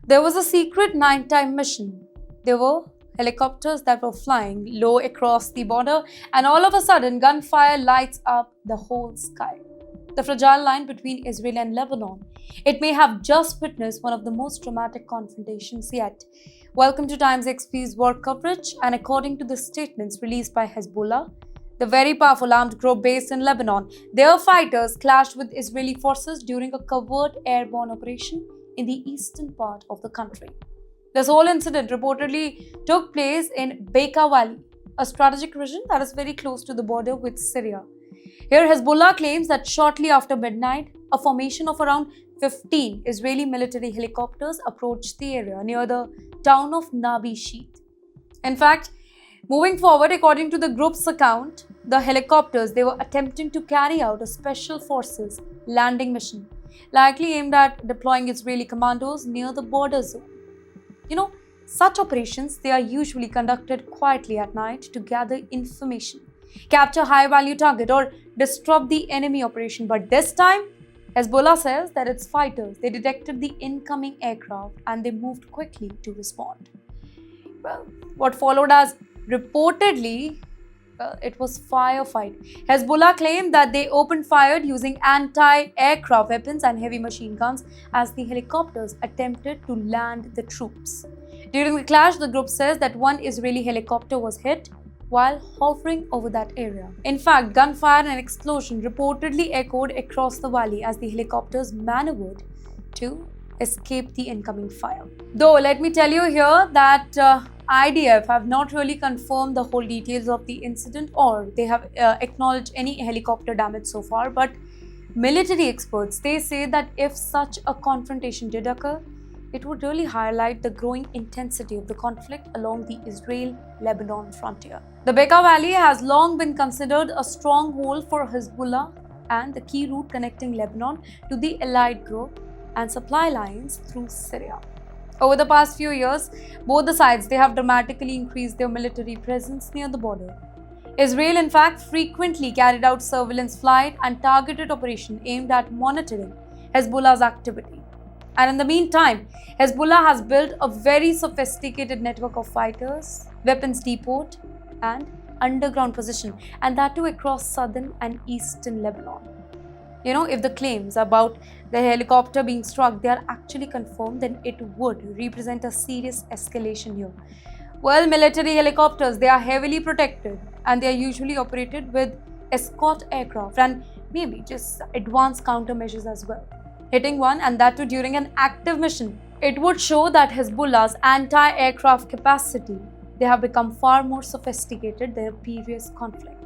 There was a secret nighttime mission. There were helicopters that were flying low across the border, and all of a sudden, gunfire lights up the whole sky. The fragile line between Israel and Lebanon. It may have just witnessed one of the most dramatic confrontations yet. Welcome to Times XP's war coverage, and according to the statements released by Hezbollah, the very powerful armed group based in Lebanon, their fighters clashed with Israeli forces during a covert airborne operation in the eastern part of the country. This whole incident reportedly took place in Bekaa Valley, a strategic region that is very close to the border with Syria. Here, Hezbollah claims that shortly after midnight, a formation of around 15 Israeli military helicopters approached the area near the town of Nabi Sheet. In fact, moving forward, according to the group's account, the helicopters they were attempting to carry out a special forces landing mission, likely aimed at deploying Israeli commandos near the border zone. Such operations they are usually conducted quietly at night to gather information, capture high-value target, or disrupt the enemy operation. But this time, Hezbollah says that its fighters they detected the incoming aircraft and they moved quickly to respond. Well, what followed as reportedly, it was firefight. Hezbollah claimed that they opened fire using anti-aircraft weapons and heavy machine guns as the helicopters attempted to land the troops. During the clash, the group says that one Israeli helicopter was hit while hovering over that area. In fact, gunfire and explosion reportedly echoed across the valley as the helicopters maneuvered to escape the incoming fire. Though, let me tell you here that IDF have not really confirmed the whole details of the incident, or they have acknowledged any helicopter damage so far, but military experts they say that if such a confrontation did occur, it would really highlight the growing intensity of the conflict along the Israel-Lebanon frontier. The Bekaa Valley has long been considered a stronghold for Hezbollah and the key route connecting Lebanon to the allied group and supply lines through Syria. Over the past few years, both the sides they have dramatically increased their military presence near the border. Israel, in fact, frequently carried out surveillance flight and targeted operations aimed at monitoring Hezbollah's activity. And in the meantime, Hezbollah has built a very sophisticated network of fighters, weapons depot, and underground position, and that too across southern and eastern Lebanon. If the claims about the helicopter being struck, they are actually confirmed, then it would represent a serious escalation here. Well, military helicopters, they are heavily protected and they are usually operated with escort aircraft and maybe just advanced countermeasures as well. Hitting one, and that too during an active mission, it would show that Hezbollah's anti-aircraft capacity, they have become far more sophisticated than previous conflicts.